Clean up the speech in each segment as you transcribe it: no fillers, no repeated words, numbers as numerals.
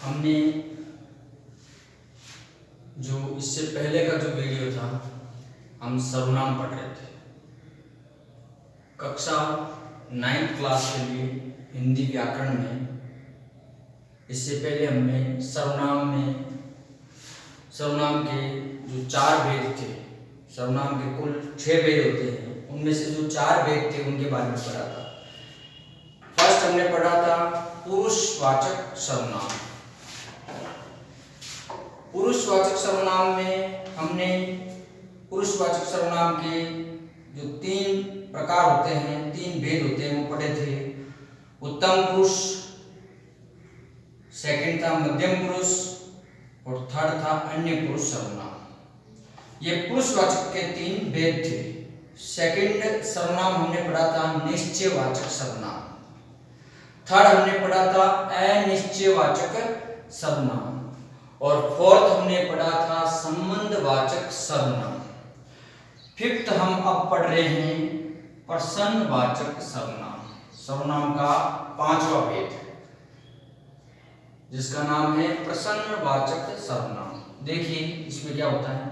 हमने जो इससे पहले का जो वीडियो था हम सर्वनाम पढ़ रहे थे। कक्षा 9th क्लास के लिए हिंदी व्याकरण में इससे पहले हमने सर्वनाम के जो 4 भेद थे, सर्वनाम के कुल 6 भेद होते हैं, उनमें से जो 4 भेद थे उनके बारे में पढ़ा था। फर्स्ट हमने पढ़ा था पुरुषवाचक सर्वनाम। पुरुषवाचक सर्वनाम में हमने पुरुषवाचक सर्वनाम के जो 3 प्रकार होते हैं, 3 भेद होते हैं, वो पढ़े थे। उत्तम पुरुष, सेकंड था मध्यम पुरुष और थर्ड था अन्य पुरुष सर्वनाम। ये पुरुषवाचक के 3 भेद थे। सेकंड सर्वनाम हमने पढ़ा था निश्चयवाचक सर्वनाम। थर्ड हमने पढ़ा था अनिश्चयवाचक सर्वनाम और फोर्थ हमने पढ़ा था संबंधवाचक सर्वनाम। फिफ्थ हम अब पढ़ रहे हैं प्रश्नवाचक सर्वनाम, सर्वनाम का 5वां भेद, जिसका नाम है प्रश्नवाचक सर्वनाम। देखिए इसमें क्या होता है,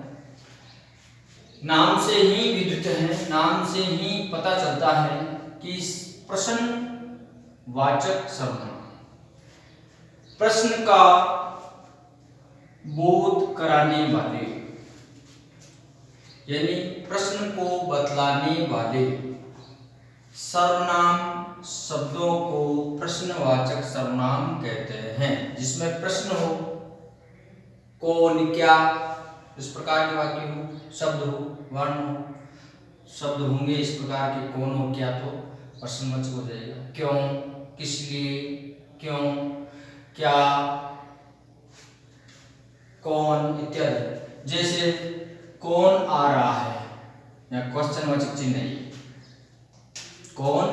नाम से ही विदित है, नाम से ही पता चलता है कि प्रश्नवाचक सर्वनाम प्रश्न का बोध कराने वाले, यानी प्रश्न को बतलाने वाले सर्वनाम शब्दों को प्रश्नवाचक सर्वनाम कहते हैं। जिसमें प्रश्न हो, कौन, क्या, इस प्रकार के वाक्य हो, शब्द हो, वर्ण हो, शब्द होंगे इस प्रकार के, कौन हो, क्या, तो प्रश्नवाचक हो जाएगा। क्यों, किस लिए, क्यों, क्या, कौन इत्यादि। जैसे कौन आ रहा है, या क्वेश्चनवाचक चिन्ह है, कौन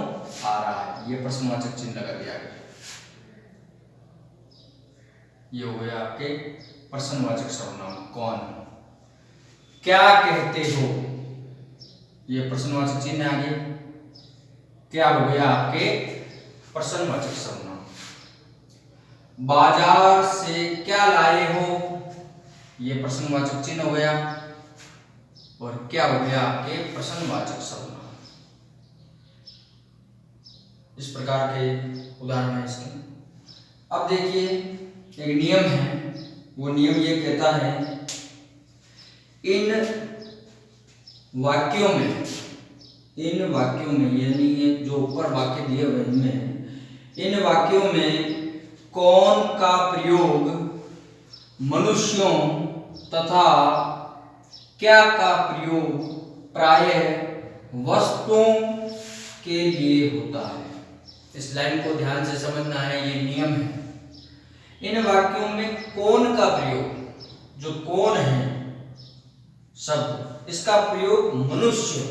आ रहा है, ये प्रश्नवाचक चिन्ह लगा दिया गया। ये हो गया आपके प्रश्नवाचक सर्वनाम कौन। क्या कहते हो, ये प्रश्नवाचक चिन्ह आगे, क्या हो गया आपके प्रश्नवाचक सर्वनाम। बाजार से क्या लाए हो, ये प्रश्नवाचक चिन्ह हो गया और क्या हो गया आपके प्रश्नवाचक सर्वनाम। इस प्रकार के उदाहरण है इसके। अब देखिए एक नियम है, वो नियम ये कहता है इन वाक्यों में यानी ये जो ऊपर वाक्य दिए हुए इनमें, इन वाक्यों में कौन का प्रयोग मनुष्यों तथा क्या का प्रयोग प्रायः वस्तुओं के लिए होता है। इस लाइन को ध्यान से समझना है, ये नियम है। इन वाक्यों में कौन का प्रयोग, जो कौन है शब्द, इसका प्रयोग मनुष्य,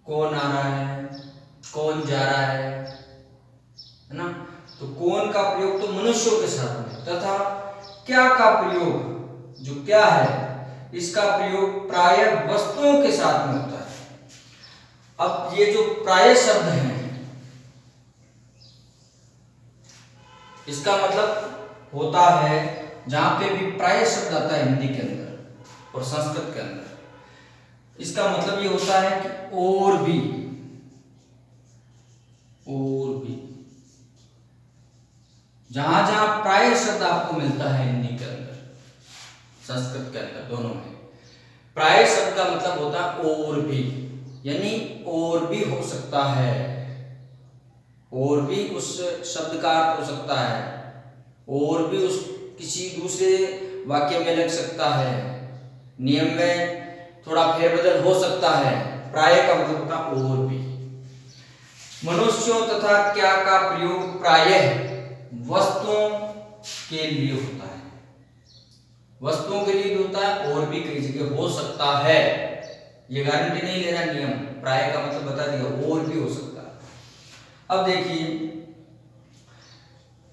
कौन आ रहा है, कौन जा रहा है ना, तो कौन का प्रयोग तो मनुष्यों के साथ में, तथा क्या का प्रयोग, जो क्या है, इसका प्रयोग प्रायः वस्तुओं के साथ में होता है। अब ये जो प्रायः शब्द है, इसका मतलब होता है जहां पे भी प्रायः शब्द आता है हिंदी के अंदर और संस्कृत के अंदर, इसका मतलब ये होता है कि और भी, जहां जहां प्रायः शब्द आपको मिलता है हिंदी के अंदर, संस्कृत के अंदर, दोनों में प्रायः शब्द का मतलब होता है और भी, यानी और भी हो सकता है, और भी उस शब्द का अर्थ हो सकता है, और भी उस किसी दूसरे वाक्य में लग सकता है, नियम में थोड़ा फेरबदल हो सकता है। प्रायः का मतलब होता है और भी। मनुष्यों तथा क्या का प्रयोग प्रायः वस्तुओं के लिए होता है, वस्तुओं के लिए भी होता है, और भी कई जगह हो सकता है, ये गारंटी नहीं ले रहा नियम, प्रायः का मतलब बता दिया, और भी हो सकता है। अब देखिए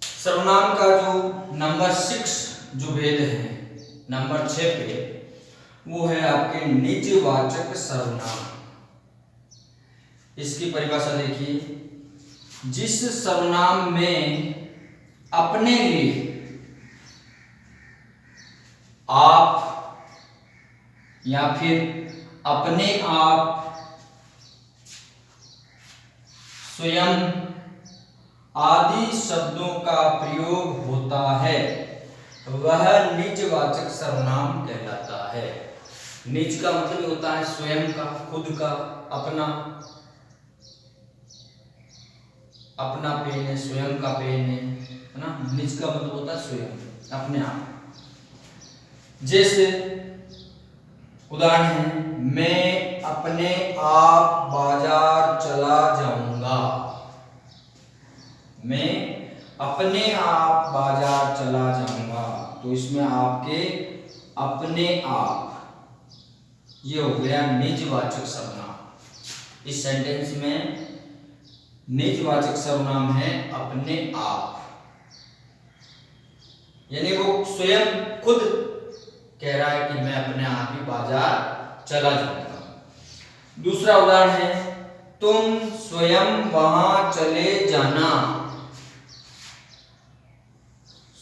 सर्वनाम का जो नंबर 6 जो भेद है, नंबर 6 पे, वो है आपके निजवाचक सर्वनाम। इसकी परिभाषा देखिए, जिस सर्वनाम में अपने लिए आप या फिर अपने आप, स्वयं आदि शब्दों का प्रयोग होता है वह निजवाचक सर्वनाम कहलाता है। निज का मतलब होता है स्वयं का, खुद का, अपना। अपना पेन है, स्वयं का पेन है ना। निज का मतलब होता है स्वयं, अपने आप। जैसे उदाहरण है, मैं अपने आप बाजार चला जाऊंगा। मैं अपने आप बाजार चला जाऊंगा, तो इसमें आपके अपने आप ये हो गया निजवाचक सर्वनाम। इस सेंटेंस में निजवाचक सर्वनाम है अपने आप, यानी वो स्वयं खुद कह रहा है कि मैं अपने आप ही बाजार चला जाऊंगा। दूसरा उदाहरण है, तुम स्वयं वहां चले जाना।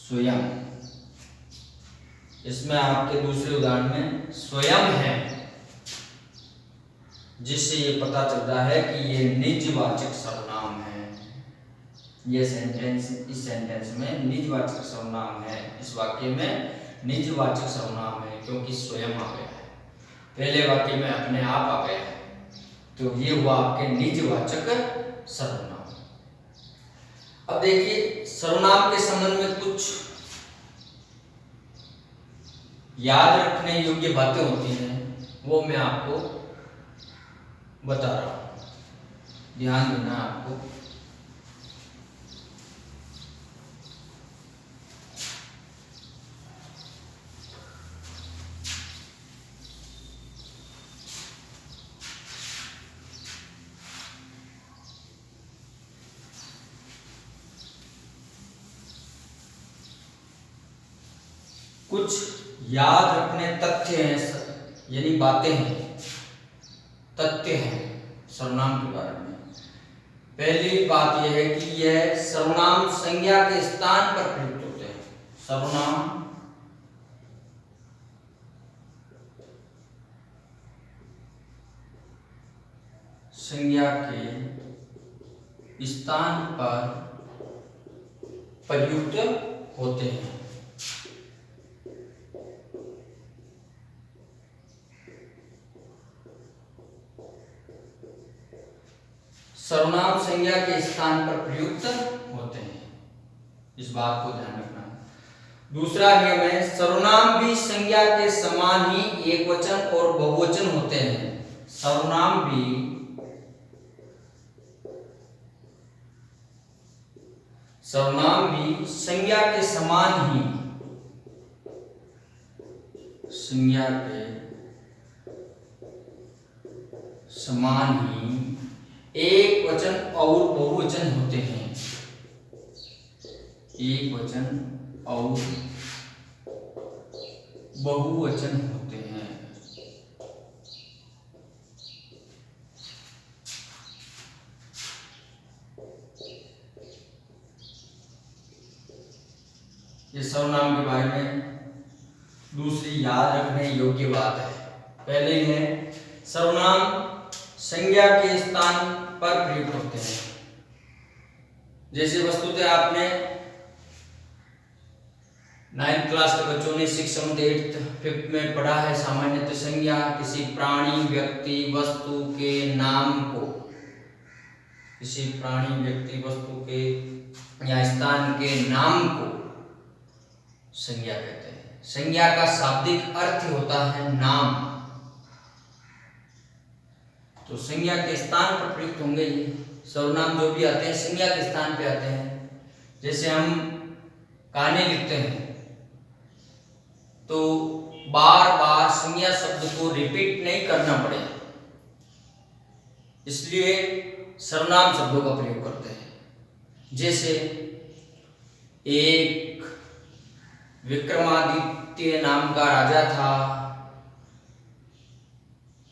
स्वयं, इसमें आपके दूसरे उदाहरण में स्वयं है, जिससे ये पता चलता है कि ये निजवाचक सर्वनाम है। ये सेंटेंस, इस सेंटेंस में निजवाचक सर्वनाम है, इस वाक्य में निजवाचक सर्वनाम है क्योंकि स्वयं आ गया है। पहले वाक्य में अपने आप आ गया है, तो ये हुआ आपके निजवाचक सर्वनाम। अब देखिए, सर्वनाम के संबंध में कुछ याद रखने योग्य बातें होती हैं, वो मैं आपको बता रहा हूं, ध्यान देना आपको। कुछ याद रखने तथ्य हैं, यानी बातें हैं, तथ्य हैं सर्वनाम के बारे में। पहली बात यह है कि यह सर्वनाम संज्ञा के स्थान पर प्रयुक्त होते हैं। सर्वनाम संज्ञा के स्थान पर प्रयुक्त होते हैं। सर्वनाम संज्ञा के स्थान पर प्रयुक्त होते हैं, इस बात को ध्यान रखना। दूसरा नियम है, सर्वनाम भी संज्ञा के समान ही एकवचन और बहुवचन होते हैं। सर्वनाम भी संज्ञा के समान ही, संज्ञा के समान ही एक वचन और बहुवचन होते हैं। एक वचन और बहुवचन होते हैं। ये सर्वनाम के बारे में दूसरी याद रखने योग्य बात है। पहले है, सर्वनाम संज्ञा के स्थान पर प्रयुक्त होते हैं। जैसे वस्तुतः आपने 9th क्लास के बच्चों ने 6th, 7th, 8th, 5th में पढ़ा है सामान्यतः संज्ञा किसी प्राणी, व्यक्ति, वस्तु के नाम को, किसी प्राणी, व्यक्ति, वस्तु के या स्थान के नाम को संज्ञा कहते हैं। संज्ञा का शाब्दिक अर्थ होता है नाम, तो संज्ञा के स्थान पर प्रयुक्त होंगे ये सर्वनाम जो भी आते हैं संज्ञा के स्थान पे आते हैं। जैसे हम कहानी लिखते हैं तो बार बार संज्ञा शब्द को रिपीट नहीं करना पड़े, इसलिए सर्वनाम शब्दों का प्रयोग करते हैं। जैसे एक विक्रमादित्य नाम का राजा था,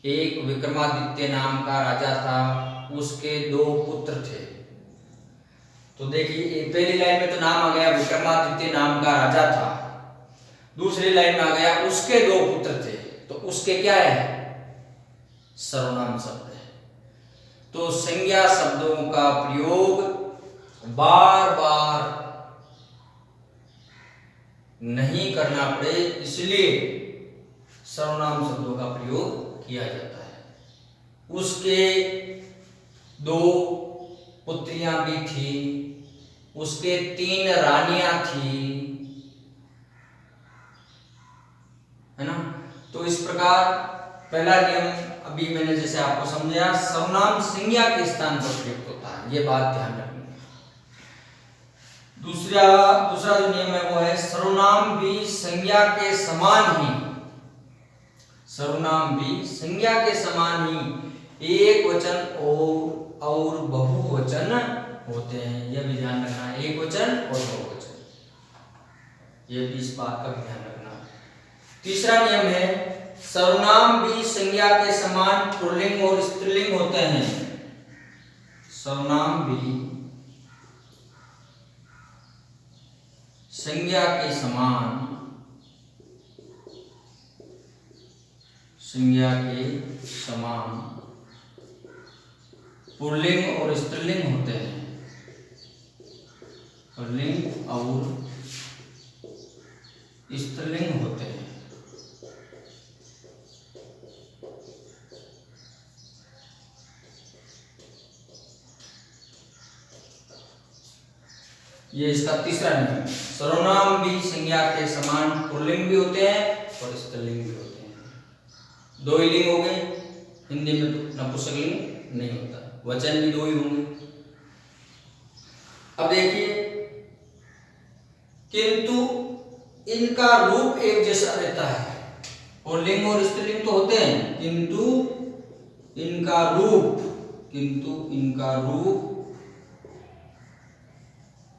एक विक्रमादित्य नाम का राजा था, उसके 2 पुत्र थे। तो देखिए पहली लाइन में तो नाम आ गया विक्रमादित्य नाम का राजा था, दूसरी लाइन में आ गया उसके दो पुत्र थे, तो उसके क्या है, सर्वनाम शब्द है। तो संज्ञा शब्दों का प्रयोग बार बार नहीं करना पड़े इसलिए सर्वनाम शब्दों का प्रयोग किया जाता है। उसके दो पुत्रियां भी थी, उसके 3 रानियां थी, है ना। तो इस प्रकार पहला नियम अभी मैंने जैसे आपको समझाया, सर्वनाम संज्ञा के स्थान पर प्रयुक्त होता है, ये बात ध्यान रखनी है। दूसरा जो नियम है वो है सर्वनाम भी संज्ञा के समान ही, सर्वनाम भी संज्ञा के समान ही एक वचन और बहुवचन होते हैं, यह भी ध्यान रखना है, एक वचन और बहुवचन, यह भी इस बात का भी ध्यान रखना। तीसरा नियम है सर्वनाम भी संज्ञा के समान पुल्लिंग और स्त्रीलिंग होते हैं, सर्वनाम भी संज्ञा के समान पुल्लिंग और स्त्रीलिंग होते हैं, पुल्लिंग और स्त्रीलिंग होते हैं। ये इसका तीसरा नियम, सर्वनाम भी संज्ञा के समान पुल्लिंग भी होते हैं और स्त्रीलिंग भी होते हैं। 2 ही लिंग हो गए, हिंदी में तो नपुंसकलिंग नहीं होता, वचन भी 2 ही होंगे। अब देखिए, किंतु इनका रूप एक जैसा रहता है, पुल्लिंग और स्त्रीलिंग तो होते हैं, किंतु इनका रूप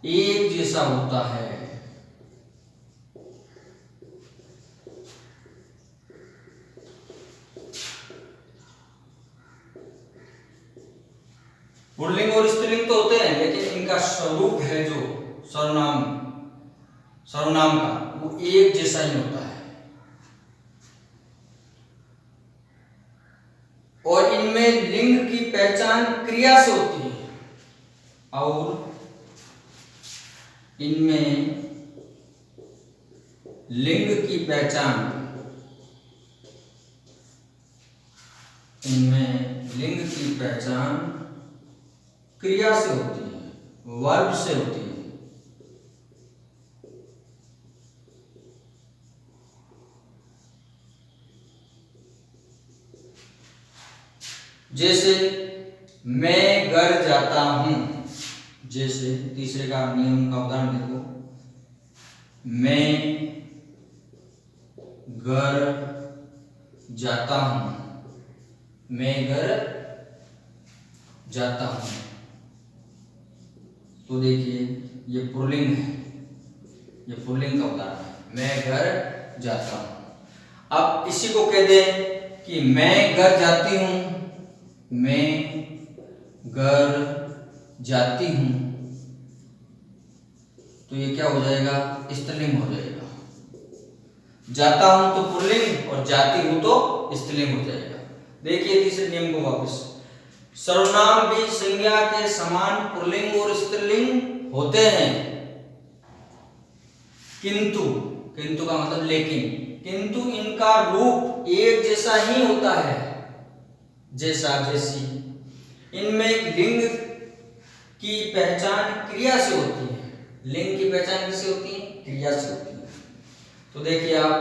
एक जैसा होता है। पुल्लिंग और स्त्रीलिंग तो होते हैं, लेकिन इनका स्वरूप है जो सर्वनाम का, वो एक जैसा ही होता है। और इनमें लिंग की पहचान क्रिया से होती है, और इनमें लिंग की पहचान क्रिया से होती है, वर्ब से होती है। जैसे मैं घर जाता हूं, जैसे तीसरे का नियम का उदाहरण देखो, मैं घर जाता हूं, मैं घर जाता हूं, तो देखिए ये पुल्लिंग है, ये पुल्लिंग का उदाहरण है, मैं घर जाता हूं। अब इसी को कह दें कि मैं घर जाती हूं, मैं घर जाती हूं, तो ये क्या हो जाएगा, स्त्रीलिंग हो जाएगा। जाता हूं तो पुल्लिंग और जाती हूं तो स्त्रीलिंग हो जाएगा। देखिए तीसरे नियम को वापस, सर्वनाम भी संज्ञा के समान पुल्लिंग और स्त्रीलिंग होते हैं, किंतु का मतलब लेकिन, किंतु इनका रूप एक जैसा ही होता है, जैसा जैसी। इनमें लिंग की पहचान क्रिया से होती है, लिंग की पहचान किससे होती है, क्रिया से होती है। तो देखिए आप,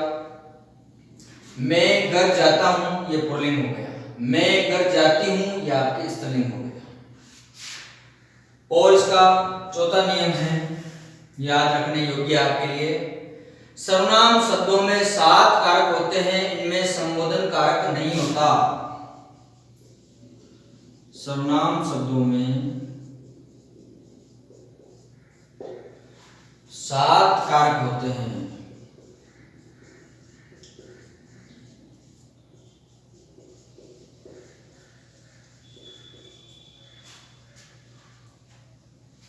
मैं घर जाता हूं, ये पुल्लिंग हो गया, मैं घर जाती हूं, यह आपके स्त्रीलिंग हो गया। और इसका चौथा नियम है, याद रखने योग्य आपके लिए, सर्वनाम शब्दों में 7 कारक होते हैं, इनमें संबोधन कारक नहीं होता। सर्वनाम शब्दों में 7 कारक होते हैं,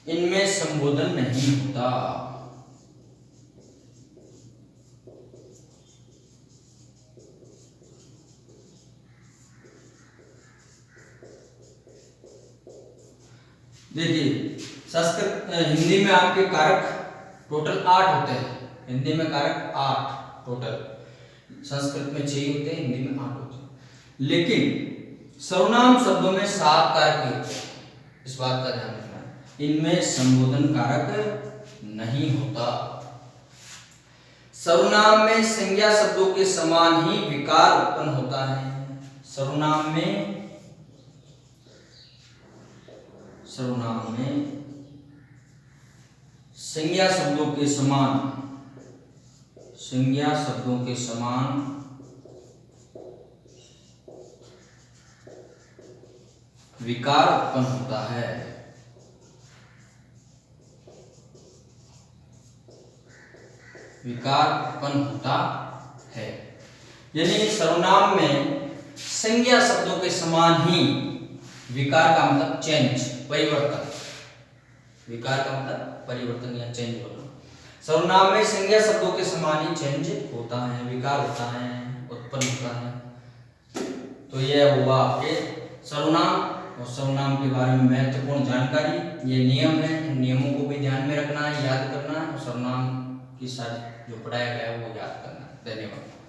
इनमें संबोधन नहीं होता। देखिए संस्कृत हिंदी में आपके कारक टोटल 8 होते हैं। हिंदी में कारक 8 टोटल, संस्कृत में 6 होते हैं, हिंदी में 8 होते हैं। लेकिन सर्वनाम शब्दों में 7 कारक ही होते हैं, इस बात का ध्यान रखना। इनमें संबोधन कारक नहीं होता। सर्वनाम में संज्ञा शब्दों के समान ही विकार उत्पन्न होता है। सर्वनाम में संज्ञा शब्दों के समान विकार उत्पन्न होता है। यानी सर्वनाम में संज्ञा शब्दों के समान ही, विकार का मतलब चेंज, परिवर्तन, विकार का मतलब परिवर्तन या चेंज होना। सर्वनाम में संज्ञा शब्दों के समान ही चेंज होता है, विकार होता है, उत्पन्न होता है। तो यह हुआ आपके सर्वनाम और सर्वनाम के बारे में महत्वपूर्ण जानकारी। ये नियम है, इन नियमों को भी ध्यान में रखना है, याद करना है और सर्वनाम की सारी जो पढ़ाया गया है वो याद करना है। धन्यवाद।